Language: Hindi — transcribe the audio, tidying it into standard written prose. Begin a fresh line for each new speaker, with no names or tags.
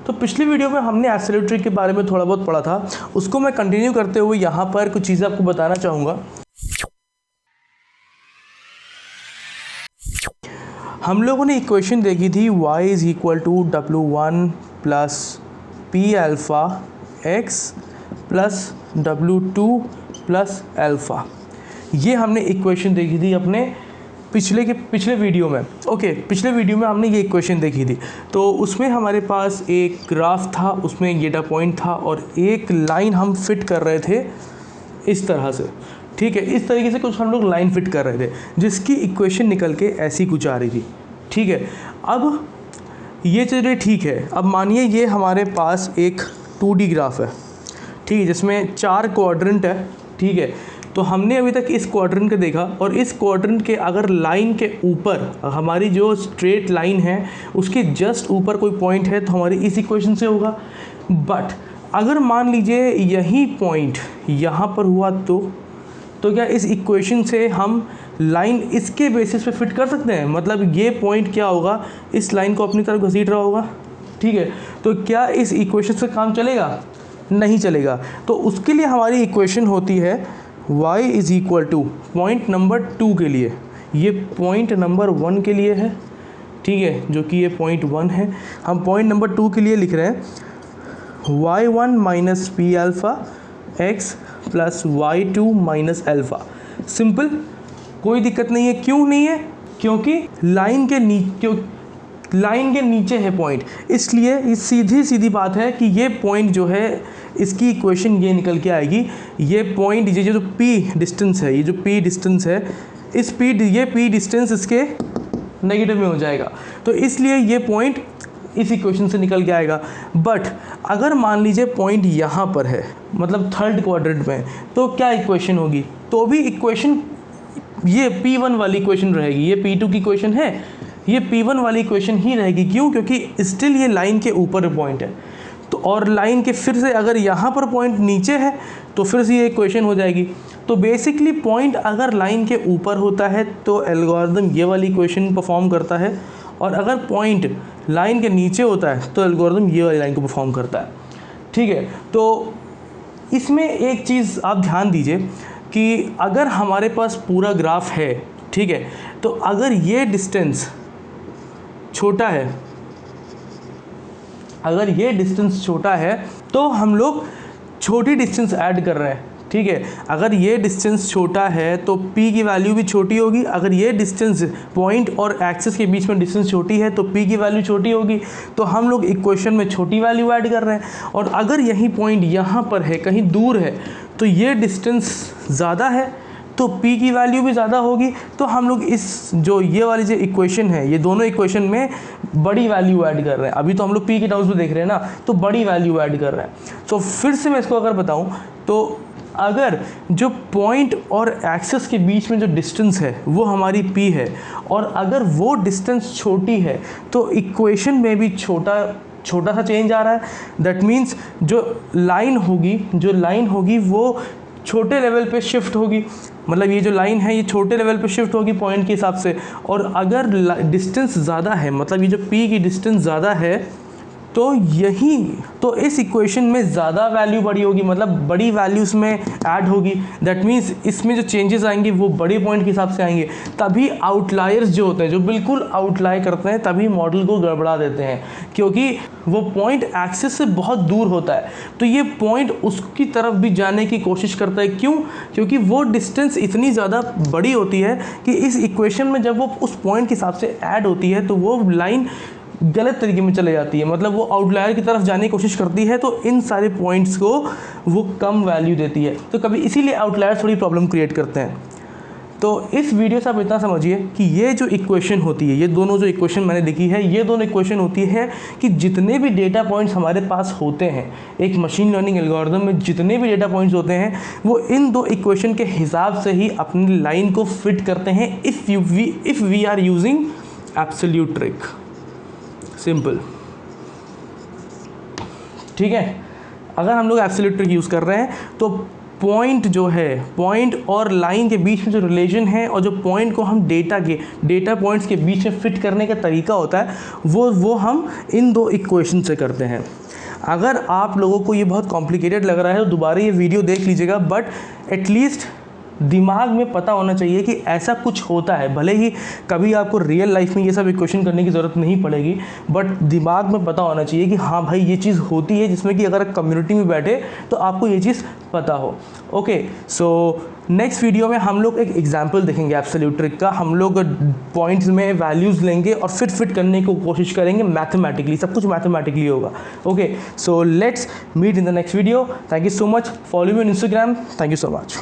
तो पिछली वीडियो में हमने एब्सोल्यूट ट्रिक के बारे में थोड़ा बहुत पढ़ा था, उसको मैं कंटिन्यू करते हुए यहाँ पर कुछ चीज़ें आपको बताना चाहूँगा। हम लोगों ने इक्वेशन देखी थी y is equal to W1 plus P alpha X plus W2 plus alpha. ये हमने इक्वेशन देखी थी अपने पिछले वीडियो में। पिछले वीडियो में हमने ये इक्वेशन देखी थी। तो उसमें हमारे पास एक ग्राफ था, उसमें एक डेटा पॉइंट था और एक लाइन हम फिट कर रहे थे इस तरह से, ठीक है। इस तरीके से कुछ हम लोग लाइन फिट कर रहे थे जिसकी इक्वेशन निकल के ऐसी कुछ आ रही थी, ठीक है। अब ये चीज़ें ठीक है। अब मानिए ये हमारे पास एक 2D ग्राफ है, ठीक है, जिसमें 4 क्वाड्रेंट है, ठीक है। तो हमने अभी तक इस क्वाड्रेंट को देखा और इस क्वाड्रेंट के अगर लाइन के ऊपर हमारी जो स्ट्रेट लाइन है उसके जस्ट ऊपर कोई पॉइंट है तो हमारी इस इक्वेशन से होगा। बट अगर मान लीजिए यही पॉइंट यहाँ पर हुआ तो क्या इस इक्वेशन से हम लाइन इसके बेसिस पे फिट कर सकते हैं? मतलब ये पॉइंट क्या होगा, इस लाइन को अपनी तरफ घसीट रहा होगा, ठीक है। तो क्या इस इक्वेशन से काम चलेगा? नहीं चलेगा। तो उसके लिए हमारी इक्वेशन होती है y is equal two point number 2 के लिए, ये पॉइंट नंबर 1 के लिए है, ठीक है, जो कि ये पॉइंट 1 है। हम पॉइंट नंबर 2 के लिए लिख रहे हैं y1 minus P alpha X plus y2 minus alpha. Simple, कोई दिक्कत नहीं है। क्यों नहीं है? क्योंकि लाइन के नीचे है पॉइंट, इसलिए ये सीधी बात है कि ये पॉइंट जो है इसकी इक्वेशन ये निकल के आएगी। ये पॉइंट ये जो p डिस्टेंस है, ये जो p डिस्टेंस है, ये p डिस्टेंस इसके नेगेटिव में हो जाएगा, तो इसलिए ये पॉइंट इस इक्वेशन से निकल के आएगा। बट अगर मान लीजिए पॉइंट यहाँ पर है, मतलब थर्ड क्वाड्रेंट में, तो क्या इक्वेशन होगी? तो भी इक्वेशन ये P1 वाली इक्वेशन रहेगी। ये P2 की इक्वेशन है, ये P1 वाली इक्वेशन ही रहेगी। क्यों? क्योंकि स्टिल ये लाइन के ऊपर पॉइंट है, तो और लाइन के फिर से अगर यहाँ पर पॉइंट नीचे है तो फिर से ये इक्वेशन हो जाएगी। तो बेसिकली पॉइंट अगर लाइन के ऊपर होता है तो एल्गोरिदम ये वाली इक्वेशन परफॉर्म करता है, और अगर पॉइंट लाइन के नीचे होता है तो एल्गोरिदम ये वाली लाइन को परफॉर्म करता है, ठीक है। तो इसमें एक चीज़ आप ध्यान दीजिए कि अगर हमारे पास पूरा ग्राफ है, ठीक है, तो अगर ये डिस्टेंस छोटा है, अगर ये डिस्टेंस छोटा है तो हम लोग छोटी डिस्टेंस ऐड कर रहे हैं, ठीक है। अगर ये डिस्टेंस छोटा है तो p की वैल्यू भी छोटी होगी। अगर ये डिस्टेंस पॉइंट और एक्सिस के बीच में डिस्टेंस छोटी है तो p की वैल्यू छोटी होगी, तो हम लोग इक्वेशन में छोटी वैल्यू ऐड कर रहे हैं। और अगर यही पॉइंट यहाँ पर है, कहीं दूर है, तो ये डिस्टेंस ज़्यादा है तो p की वैल्यू भी ज़्यादा होगी। तो हम लोग इस जो ये वाली जो इक्वेशन है, ये दोनों इक्वेशन में बड़ी वैल्यू ऐड कर रहे हैं। अभी तो हम लोग p के टर्म्स में देख रहे हैं ना, तो बड़ी वैल्यू ऐड कर रहे हैं। तो फिर से मैं इसको अगर बताऊं तो अगर जो पॉइंट और एक्सिस के बीच में जो डिस्टेंस है वो हमारी p है, और अगर वो डिस्टेंस छोटी है तो इक्वेशन में भी छोटा सा चेंज आ रहा है। दैट मीन्स जो लाइन होगी वो छोटे लेवल पे शिफ्ट होगी। मतलब ये जो लाइन है ये छोटे लेवल पे शिफ्ट होगी पॉइंट के हिसाब से। और अगर डिस्टेंस ज़्यादा है, मतलब ये जो p की डिस्टेंस ज़्यादा है, तो इस इक्वेशन में ज़्यादा वैल्यू बड़ी होगी, मतलब बड़ी वैल्यू इसमें ऐड होगी। दैट मीन्स इसमें जो चेंजेस आएंगे वो बड़े पॉइंट के हिसाब से आएंगे। तभी आउटलायर्स जो होते हैं, जो बिल्कुल आउटलाई करते हैं, तभी मॉडल को गड़बड़ा देते हैं, क्योंकि वो पॉइंट एक्सिस से बहुत दूर होता है। तो ये पॉइंट उसकी तरफ भी जाने की कोशिश करता है। क्यों? क्योंकि वो डिस्टेंस इतनी ज़्यादा बड़ी होती है कि इस इक्वेशन में जब वो उस पॉइंट के हिसाब से ऐड होती है तो वो लाइन गलत तरीके में चले जाती है, मतलब वो आउटलायर की तरफ जाने की कोशिश करती है। तो इन सारे पॉइंट्स को वो कम वैल्यू देती है, तो कभी इसीलिए आउटलायर थोड़ी प्रॉब्लम क्रिएट करते हैं। तो इस वीडियो से आप इतना समझिए कि ये जो इक्वेशन होती है, ये दोनों जो इक्वेशन मैंने लिखी है, ये दोनों इक्वेशन होती है कि जितने भी डेटा पॉइंट्स हमारे पास होते हैं, एक मशीन लर्निंग एल्गोरिदम में जितने भी डेटा पॉइंट्स होते हैं, वो इन दो इक्वेशन के हिसाब से ही अपनी लाइन को फिट करते हैं if we are using absolute trick. Simple, ठीक है। अगर हम लोग एब्सोल्यूट ट्रिक यूज़ कर रहे हैं तो पॉइंट जो है, पॉइंट और लाइन के बीच में जो रिलेशन है और जो पॉइंट को हम डेटा पॉइंट्स के बीच में फिट करने का तरीका होता है वो हम इन दो इक्वेशन से करते हैं। अगर आप लोगों को ये बहुत कॉम्प्लिकेटेड लग रहा है तो दोबारा ये वीडियो देख लीजिएगा, बट एटलीस्ट दिमाग में पता होना चाहिए कि ऐसा कुछ होता है। भले ही कभी आपको रियल लाइफ में ये सब इक्वेशन करने की ज़रूरत नहीं पड़ेगी, बट दिमाग में पता होना चाहिए कि हाँ भाई ये चीज़ होती है, जिसमें कि अगर कम्युनिटी में बैठे तो आपको ये चीज़ पता हो। ओके, सो नेक्स्ट वीडियो में हम लोग एक एग्जाम्पल देखेंगे एब्सोल्यूट ट्रिक का। हम लोग पॉइंट्स में वैल्यूज़ लेंगे और फिट करने की कोशिश करेंगे मैथमेटिकली, सब कुछ मैथमेटिकली होगा। Okay, so let's meet in the next video. Thank you so much, follow me on Instagram. Thank you so much.